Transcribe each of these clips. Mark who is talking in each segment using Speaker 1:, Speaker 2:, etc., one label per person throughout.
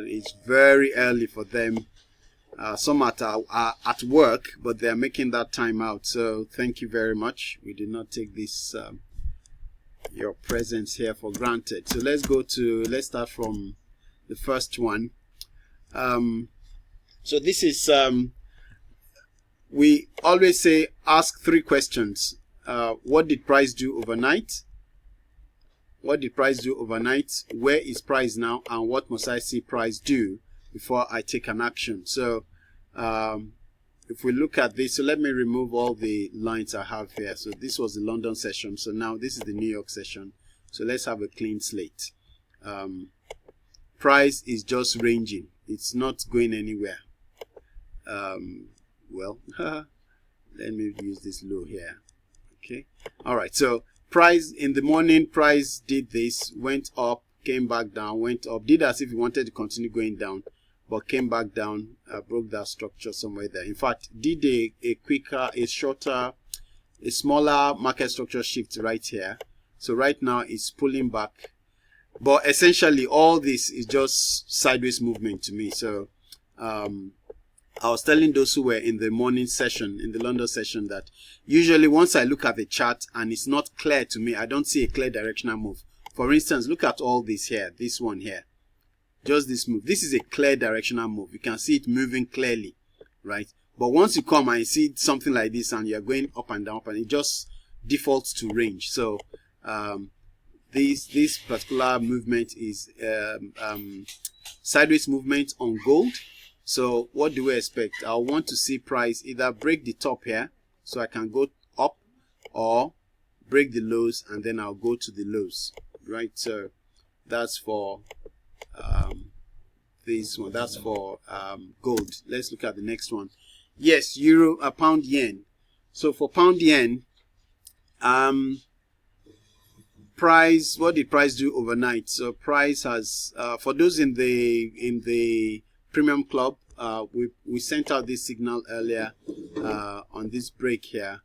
Speaker 1: It's very early for them. Some are at work, but they're making that time out. So thank you very much. We did not take this your presence here for granted. So let's start from the first one. So this is we always say ask 3 questions. What did price do overnight? What did price do overnight? Where is price now? And what must I see price do before I take an action? So if we look at this, so let me remove all the lines I have here. So this was the London session. So now this is the New York session. So let's have a clean slate. Price is just ranging. It's not going anywhere. Well, let me use this low here. Okay. All right. So price in the morning, price did this, went up, came back down, went up, did as if it wanted to continue going down, but came back down, broke that structure somewhere there. In fact, did a quicker, a shorter, a smaller market structure shift right here. So right now it's pulling back, but essentially all this is just sideways movement to me. So I was telling those who were in the morning session, in the London session, that usually once I look at the chart and it's not clear to me, I don't see a clear directional move. For instance, look at all this here, this one here, just this move. This is a clear directional move. You can see it moving clearly, right? But once you come and you see something like this and you're going up and down, and it just defaults to range. So this particular movement is sideways movement on gold. So what do we expect? I want to see price either break the top here, so I can go up, or break the lows and then I'll go to the lows, right? So that's for this one. That's for gold. Let's look at the next one. Yes, euro, pound yen. So for pound yen, price, what did price do overnight? So price has for those in the Premium Club, we sent out this signal earlier on this break here.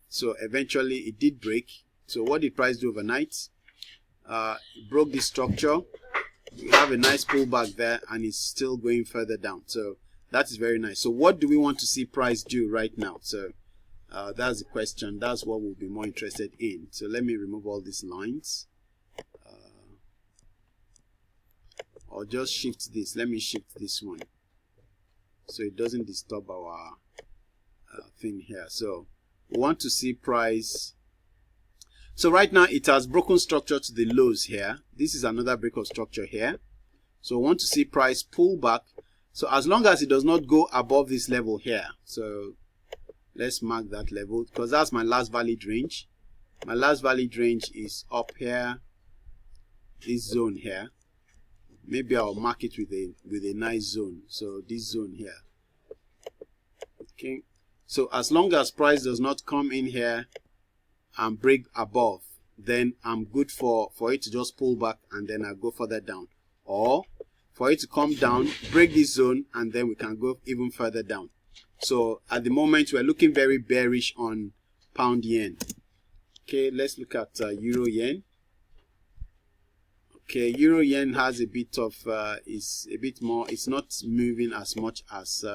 Speaker 1: So eventually it did break. So what did price do overnight? It broke this structure. We have a nice pullback there, and it's still going further down. So that is very nice. So what do we want to see price do right now? So that's the question. That's what we'll be more interested in. So let me remove all these lines. Or just shift this. Let me shift this one so it doesn't disturb our thing here. So we want to see price. So right now it has broken structure to the lows here. This is another break of structure here. So we want to see price pull back. So as long as it does not go above this level here. So let's mark that level, because that's my last valid range. My last valid range is up here, this zone here. Maybe I'll mark it with a nice zone. So this zone here. Okay. So as long as price does not come in here and break above, then I'm good for it to just pull back and then I'll go further down. Or for it to come down, break this zone, and then we can go even further down. So at the moment we're looking very bearish on pound yen. Okay, let's look at euro yen. Okay, euro yen has a bit of is a bit more. It's not moving as much as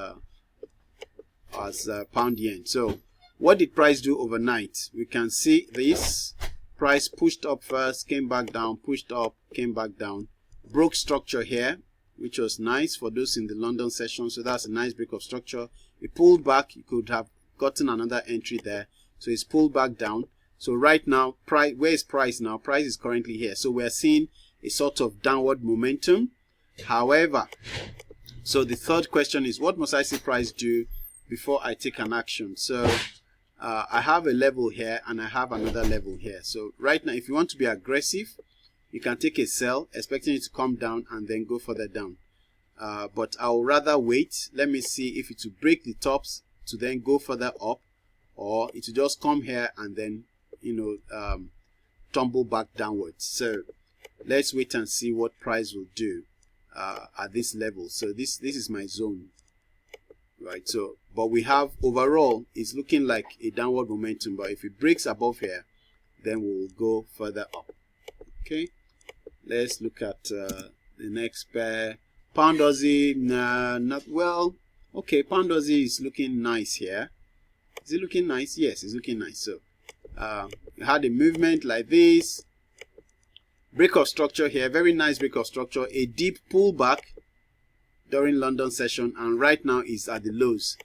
Speaker 1: pound yen. So what did price do overnight? We can see this price pushed up first, came back down, pushed up, came back down, broke structure here, which was nice for those in the London session. So that's a nice break of structure. It pulled back. You could have gotten another entry there. So it's pulled back down. So right now, price, where is price now? Price is currently here. So we're seeing a sort of downward momentum. However, so the third question is, what must I see price do before I take an action? So I have a level here and I have another level here. So right now, if you want to be aggressive, you can take a sell, expecting it to come down and then go further down. But I'll rather wait. Let me see if it will break the tops to then go further up, or it will just come here and then, tumble back downwards. So let's wait and see what price will do at this level. So this is my zone, right? So but we have overall, it's looking like a downward momentum, but if it breaks above here, then we'll go further up. Okay, let's look at the next pair. Pound Aussie, nah, not well. Okay, Pound Aussie is looking nice here. Is it looking nice? Yes, it's looking nice. So we had a movement like this, break of structure here, very nice break of structure, a deep pullback during London session, and right now is at the lows.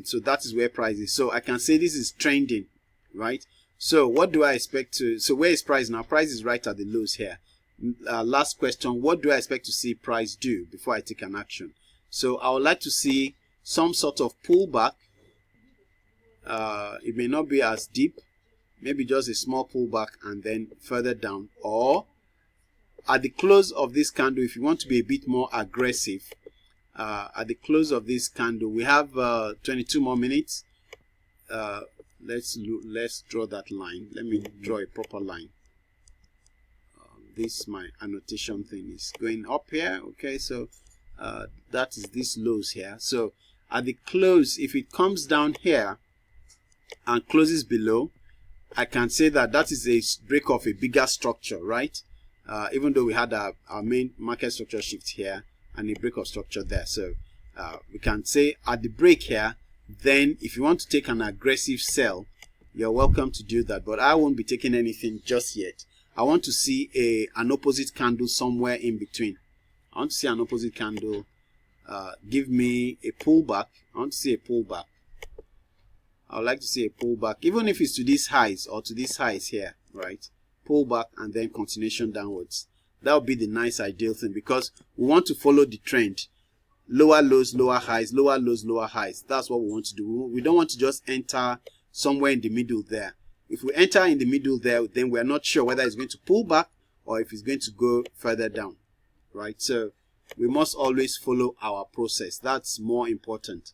Speaker 1: So that is where price is. So I can say this is trending, right? So what do I expect to, so where is price now? Price is right at the lows here. Last question, what do I expect to see price do before I take an action? So I would like to see some sort of pullback. It may not be as deep, maybe just a small pullback and then further down, or at the close of this candle, if you want to be a bit more aggressive, at the close of this candle, we have 22 more minutes. Let's draw that line. Let me draw a proper line. This, my annotation thing, is going up here. Okay, so that is this lows here. So at the close, if it comes down here and closes below, I can say that that is a break of a bigger structure, right? Even though we had our main market structure shift here and a break of structure there. So we can say at the break here, then if you want to take an aggressive sell, you're welcome to do that. But I won't be taking anything just yet. I want to see an opposite candle somewhere in between. I want to see an opposite candle. Give me a pullback. I want to see a pullback. I would like to see a pullback, even if it's to these highs or to these highs here, right? Pullback and then continuation downwards. That would be the nice ideal thing, because we want to follow the trend. Lower lows, lower highs, lower lows, lower highs. That's what we want to do. We don't want to just enter somewhere in the middle there. If we enter in the middle there, then we're not sure whether it's going to pull back or if it's going to go further down, right? So we must always follow our process. That's more important.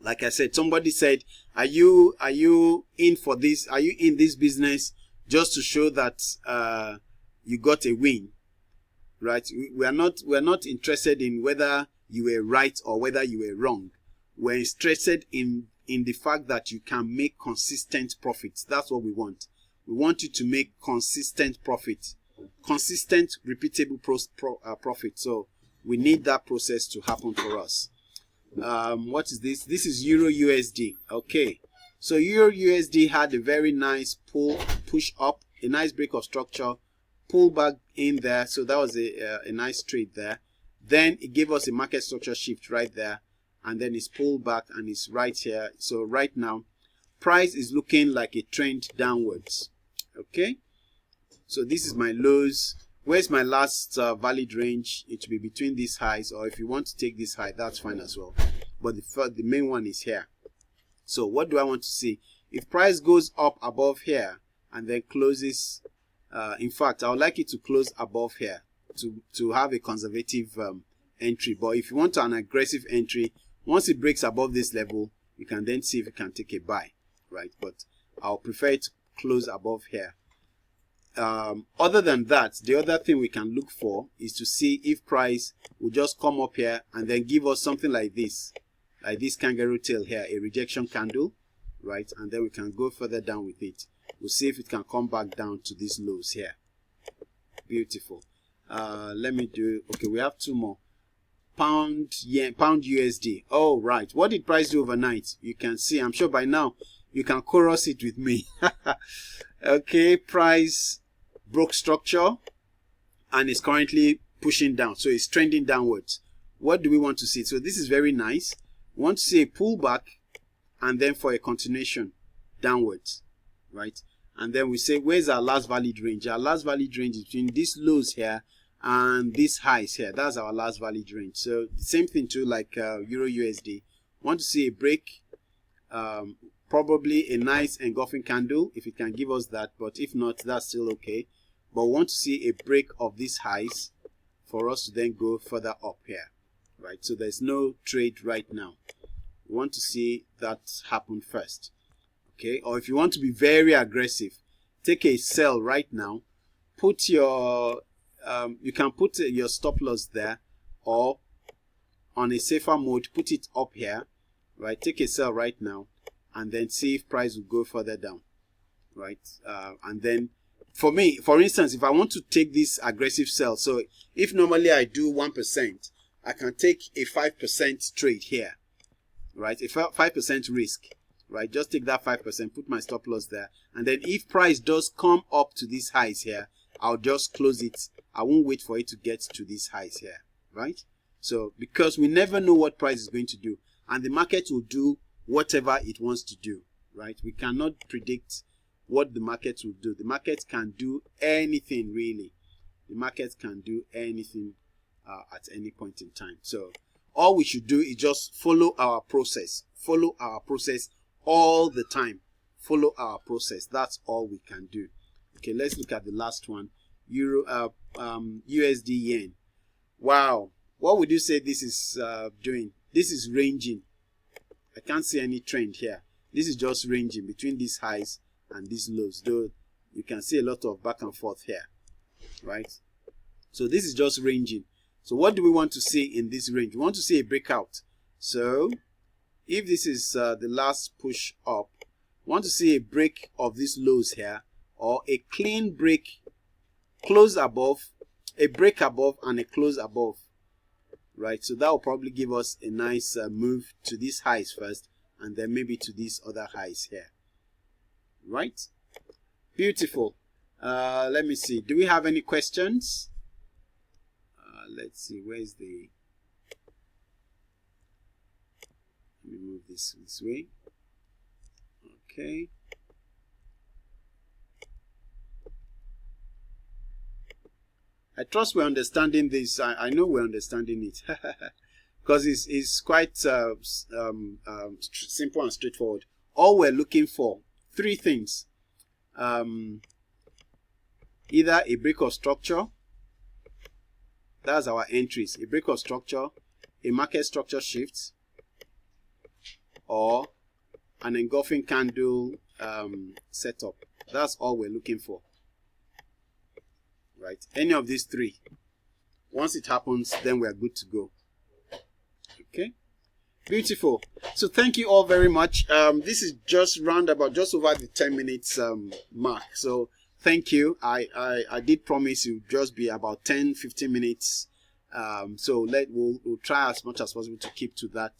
Speaker 1: Like I said, somebody said, are you in for this? Are you in this business just to show that you got a win, right? We're not interested in whether you were right or whether you were wrong. We're interested in the fact that you can make consistent profits. That's what we want. We want you to make consistent profit, consistent, repeatable profit. So we need that process to happen for us. What is this? This is Euro USD. Okay, so Euro USD had a very nice push up, a nice break of structure, pull back in there. So that was a nice trade there. Then it gave us a market structure shift right there, and then it's pulled back and it's right here. So right now, price is looking like a trend downwards. Okay, so this is my lows. Where's my last valid range? It will be between these highs, or if you want to take this high, that's fine as well. But the main one is here. So what do I want to see? If price goes up above here and then closes, in fact, I would like it to close above here to have a conservative entry. But if you want an aggressive entry, once it breaks above this level, you can then see if you can take a buy, right? But I'll prefer it to close above here. Other than that, the other thing we can look for is to see if price will just come up here and then give us something like this kangaroo tail here, a rejection candle, right? And then we can go further down with it. We'll see if it can come back down to these lows here. Beautiful. Let me do, okay, we have two more. Pound USD. Oh, right. What did price do overnight? You can see, I'm sure by now you can chorus it with me. Okay, price broke structure and is currently pushing down, so it's trending downwards. What do we want to see? So this is very nice. We want to see a pullback and then for a continuation downwards, right? And then we say, where's our last valid range? Our last valid range is between these lows here and these highs here. That's our last valid range. So the same thing too, like Euro USD. Want to see a break, probably a nice engulfing candle if it can give us that, but if not, that's still okay. But we want to see a break of these highs for us to then go further up here, right? So there's no trade right now. We want to see that happen first, okay? Or if you want to be very aggressive, take a sell right now. Put your you can put your stop loss there, or on a safer mode, put it up here, right? Take a sell right now and then see if price will go further down, right? And then for me, for instance, if I want to take this aggressive sell, so if normally I do 1%, I can take a 5% trade here, right? A 5% risk, right? Just take that 5%, put my stop loss there, and then if price does come up to these highs here, I'll just close it. I won't wait for it to get to these highs here, right? So because we never know what price is going to do, and the market will do whatever it wants to do, right? We cannot predict what the market will do. The market can do anything, really. The market can do anything at any point in time. So all we should do is just follow our process. Follow our process all the time. Follow our process. That's all we can do. Okay, let's look at the last one. USD yen. Wow. What would you say this is doing? This is ranging. I can't see any trend here. This is just ranging between these highs and these lows, though you can see a lot of back and forth here, right? So this is just ranging. So what do we want to see in this range? We want to see a breakout. So if this is the last push up, we want to see a break of these lows here, or a clean break, close above, a break above and a close above, right? So that will probably give us a nice move to these highs first, and then maybe to these other highs here, right? Beautiful. Let me see, do we have any questions? Let's see, where's the, let me move this way. Okay. I trust we're understanding this. I know we're understanding it because it's quite simple and straightforward. All we're looking for, three things: either a break of structure, that's our entries, a break of structure, a market structure shift, or an engulfing candle setup. That's all we're looking for, right? Any of these three. Once it happens, then we're good to go. Okay, beautiful. So thank you all very much. This is just round about just over the 10 minutes mark. So thank you. I did promise you just be about 10-15 minutes. So we'll try as much as possible to keep to that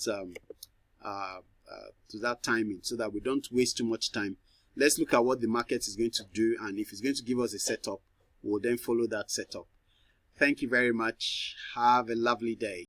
Speaker 1: timing, so that we don't waste too much time. Let's look at what the market is going to do, and if it's going to give us a setup, we'll then follow that setup. Thank you very much. Have a lovely day.